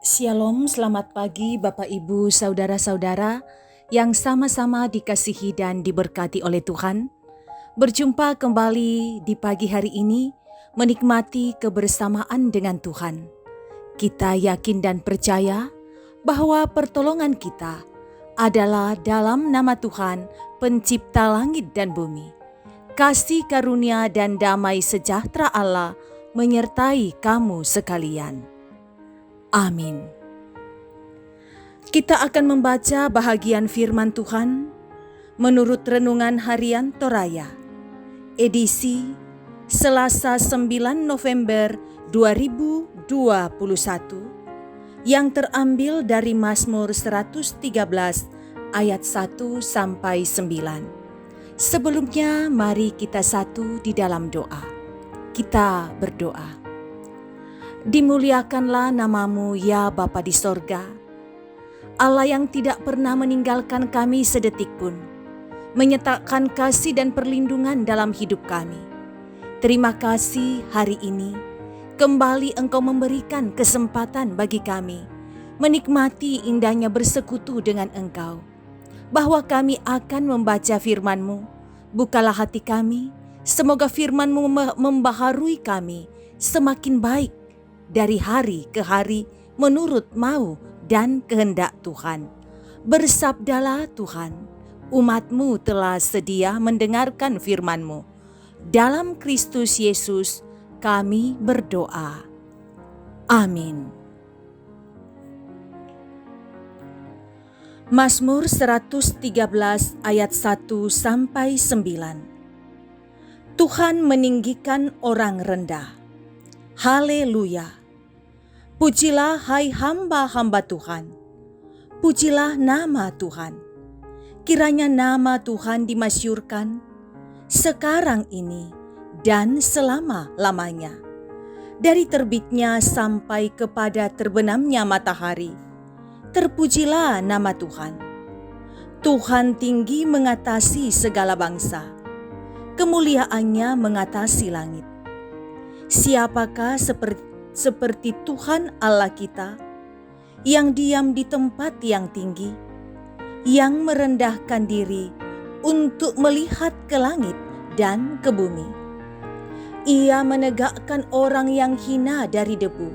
Shalom, selamat pagi Bapak Ibu, saudara-saudara yang sama-sama dikasihi dan diberkati oleh Tuhan. Berjumpa kembali di pagi hari ini, menikmati kebersamaan dengan Tuhan. Kita yakin dan percaya bahwa pertolongan kita adalah dalam nama Tuhan, pencipta langit dan bumi. Kasih karunia dan damai sejahtera Allah menyertai kamu sekalian. Amin. Kita akan membaca bahagian firman Tuhan menurut Renungan Harian Toraya, edisi Selasa 9 November 2021, yang terambil dari Mazmur 113 ayat 1 sampai 9. Sebelumnya mari kita satu di dalam doa. Kita berdoa. Dimuliakanlah namamu ya Bapa di sorga, Allah yang tidak pernah meninggalkan kami sedetik pun, menyatakan kasih dan perlindungan dalam hidup kami. Terima kasih hari ini, kembali Engkau memberikan kesempatan bagi kami, menikmati indahnya bersekutu dengan Engkau, bahwa kami akan membaca firman-Mu. Bukalah hati kami, semoga firman-Mu membaharui kami semakin baik, dari hari ke hari menurut mau dan kehendak Tuhan. Bersabdalah Tuhan, umat-Mu telah sedia mendengarkan firman-Mu. Dalam Kristus Yesus kami berdoa. Amin. Mazmur 113 ayat 1 sampai 9. Tuhan meninggikan orang rendah. Haleluya. Pujilah hai hamba-hamba Tuhan. Pujilah nama Tuhan. Kiranya nama Tuhan dimasyurkan sekarang ini dan selama-lamanya. Dari terbitnya sampai kepada terbenamnya matahari, terpujilah nama Tuhan. Tuhan tinggi mengatasi segala bangsa, kemuliaannya mengatasi langit. Siapakah seperti Tuhan Allah kita, yang diam di tempat yang tinggi, yang merendahkan diri untuk melihat ke langit dan ke bumi. Ia menegakkan orang yang hina dari debu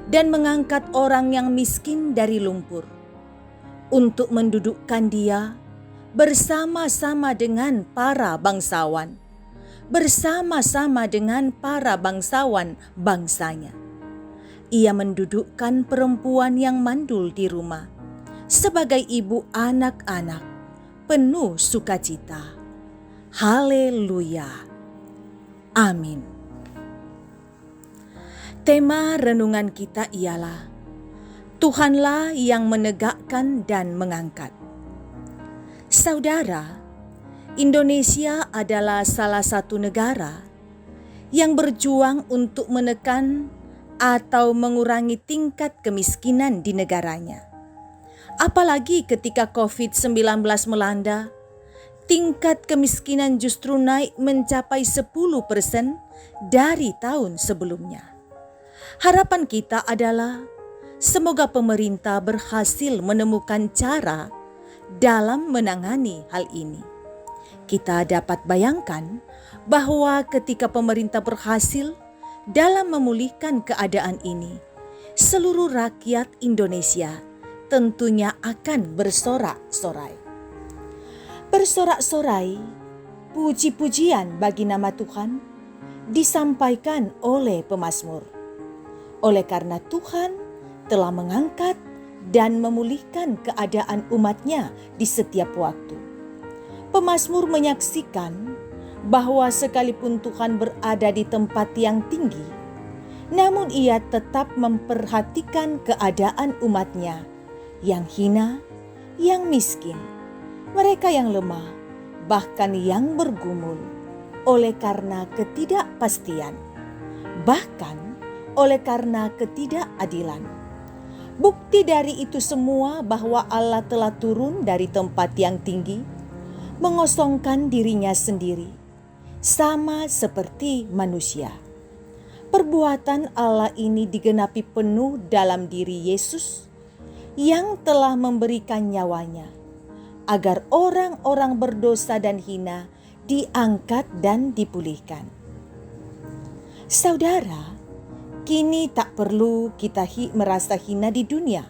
dan mengangkat orang yang miskin dari lumpur, untuk mendudukkan dia bersama-sama dengan para bangsawan, bersama-sama dengan para bangsawan bangsanya. Ia mendudukkan perempuan yang mandul di rumah sebagai ibu anak-anak, penuh sukacita. Haleluya. Amin. Tema renungan kita ialah Tuhanlah yang menegakkan dan mengangkat. Saudara, Indonesia adalah salah satu negara yang berjuang untuk menekan atau mengurangi tingkat kemiskinan di negaranya. Apalagi ketika COVID-19 melanda, tingkat kemiskinan justru naik mencapai 10% dari tahun sebelumnya. Harapan kita adalah semoga pemerintah berhasil menemukan cara dalam menangani hal ini. Kita dapat bayangkan bahwa ketika pemerintah berhasil dalam memulihkan keadaan ini, seluruh rakyat Indonesia tentunya akan bersorak-sorai. Bersorak-sorai, puji-pujian bagi nama Tuhan disampaikan oleh pemazmur. Oleh karena Tuhan telah mengangkat dan memulihkan keadaan umat-Nya di setiap waktu. Pemazmur menyaksikan bahwa sekalipun Tuhan berada di tempat yang tinggi, namun Ia tetap memperhatikan keadaan umat-Nya yang hina, yang miskin, mereka yang lemah, bahkan yang bergumul oleh karena ketidakpastian, bahkan oleh karena ketidakadilan. Bukti dari itu semua bahwa Allah telah turun dari tempat yang tinggi, mengosongkan dirinya sendiri, sama seperti manusia. Perbuatan Allah ini digenapi penuh dalam diri Yesus yang telah memberikan nyawanya, agar orang-orang berdosa dan hina diangkat dan dipulihkan. Saudara, kini tak perlu kita merasa hina di dunia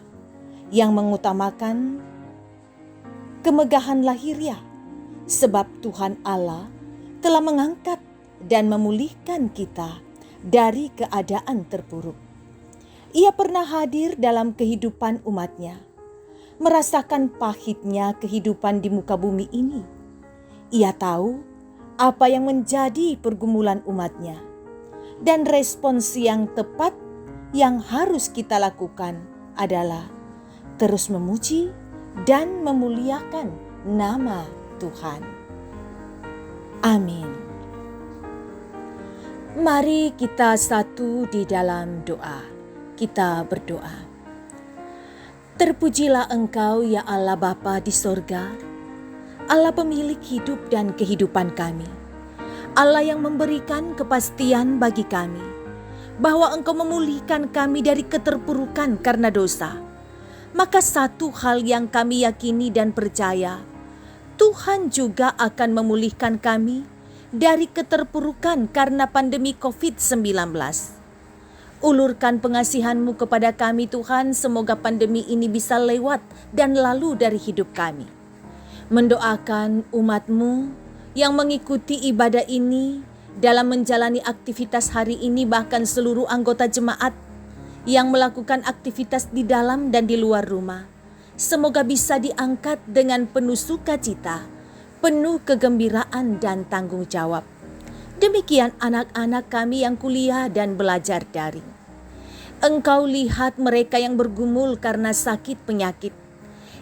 yang mengutamakan kemegahan lahiriah, sebab Tuhan Allah telah mengangkat dan memulihkan kita dari keadaan terpuruk. Ia pernah hadir dalam kehidupan umatnya, merasakan pahitnya kehidupan di muka bumi ini. Ia tahu apa yang menjadi pergumulan umatnya, dan respons yang tepat yang harus kita lakukan adalah terus memuji dan memuliakan nama Tuhan. Amin. Mari kita satu di dalam doa. Kita berdoa. Terpujilah Engkau ya Allah Bapa di sorga, Allah pemilik hidup dan kehidupan kami. Allah yang memberikan kepastian bagi kami bahwa Engkau memulihkan kami dari keterpurukan karena dosa. Maka satu hal yang kami yakini dan percaya, Tuhan juga akan memulihkan kami dari keterpurukan karena pandemi COVID-19. Ulurkan pengasihan-Mu kepada kami Tuhan, semoga pandemi ini bisa lewat dan lalu dari hidup kami. Mendoakan umat-Mu yang mengikuti ibadah ini dalam menjalani aktivitas hari ini, bahkan seluruh anggota jemaat yang melakukan aktivitas di dalam dan di luar rumah. Semoga bisa diangkat dengan penuh sukacita, penuh kegembiraan dan tanggung jawab. Demikian anak-anak kami yang kuliah dan belajar daring. Engkau lihat mereka yang bergumul karena sakit penyakit,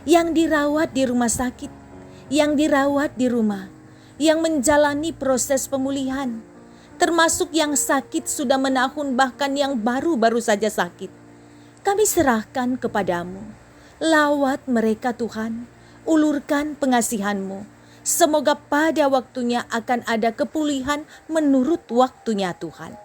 yang dirawat di rumah sakit, yang dirawat di rumah, yang menjalani proses pemulihan, termasuk yang sakit sudah menahun bahkan yang baru-baru saja sakit. Kami serahkan kepadamu. Lawat mereka Tuhan, ulurkan pengasihan-Mu. Semoga pada waktunya akan ada kepulihan menurut waktunya Tuhan.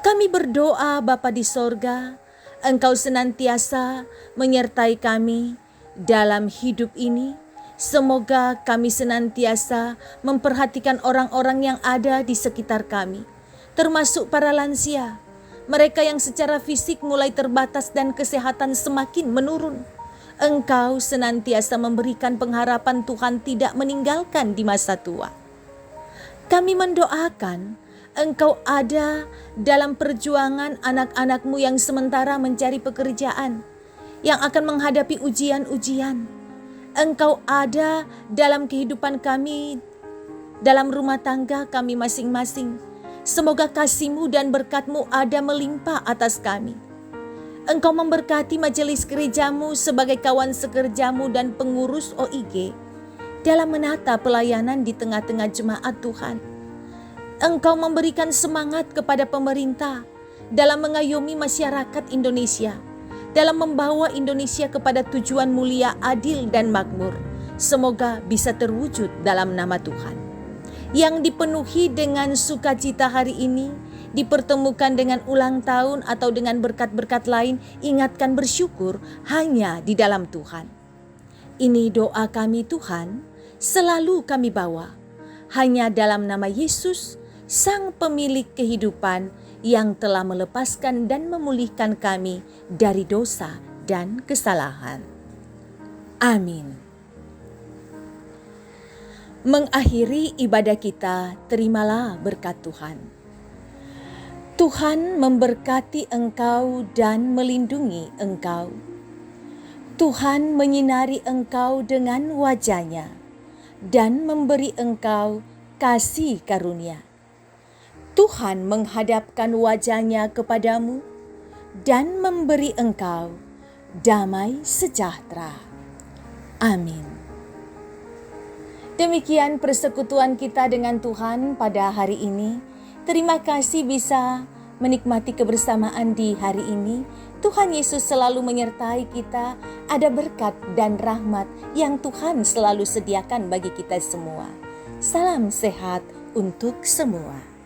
Kami berdoa Bapa di sorga, Engkau senantiasa menyertai kami dalam hidup ini. Semoga kami senantiasa memperhatikan orang-orang yang ada di sekitar kami, termasuk para lansia, mereka yang secara fisik mulai terbatas dan kesehatan semakin menurun. Engkau senantiasa memberikan pengharapan Tuhan tidak meninggalkan di masa tua. Kami mendoakan Engkau ada dalam perjuangan anak-anak-Mu yang sementara mencari pekerjaan, yang akan menghadapi ujian-ujian. Engkau ada dalam kehidupan kami, dalam rumah tangga kami masing-masing. Semoga kasih-Mu dan berkat-Mu ada melimpah atas kami. Engkau memberkati majelis gereja-Mu sebagai kawan sekerja-Mu dan pengurus OIG dalam menata pelayanan di tengah-tengah jemaat Tuhan. Engkau memberikan semangat kepada pemerintah dalam mengayomi masyarakat Indonesia, dalam membawa Indonesia kepada tujuan mulia, adil, dan makmur. Semoga bisa terwujud dalam nama Tuhan. Yang dipenuhi dengan sukacita hari ini, dipertemukan dengan ulang tahun atau dengan berkat-berkat lain, ingatkan bersyukur hanya di dalam Tuhan. Ini doa kami Tuhan, selalu kami bawa hanya dalam nama Yesus, Sang Pemilik kehidupan yang telah melepaskan dan memulihkan kami dari dosa dan kesalahan. Amin. Mengakhiri ibadah kita, terimalah berkat Tuhan. Tuhan memberkati engkau dan melindungi engkau. Tuhan menyinari engkau dengan wajah-Nya dan memberi engkau kasih karunia. Tuhan menghadapkan wajah-Nya kepadamu dan memberi engkau damai sejahtera. Amin. Demikian persekutuan kita dengan Tuhan pada hari ini. Terima kasih bisa menikmati kebersamaan di hari ini. Tuhan Yesus selalu menyertai kita. Ada berkat dan rahmat yang Tuhan selalu sediakan bagi kita semua. Salam sehat untuk semua.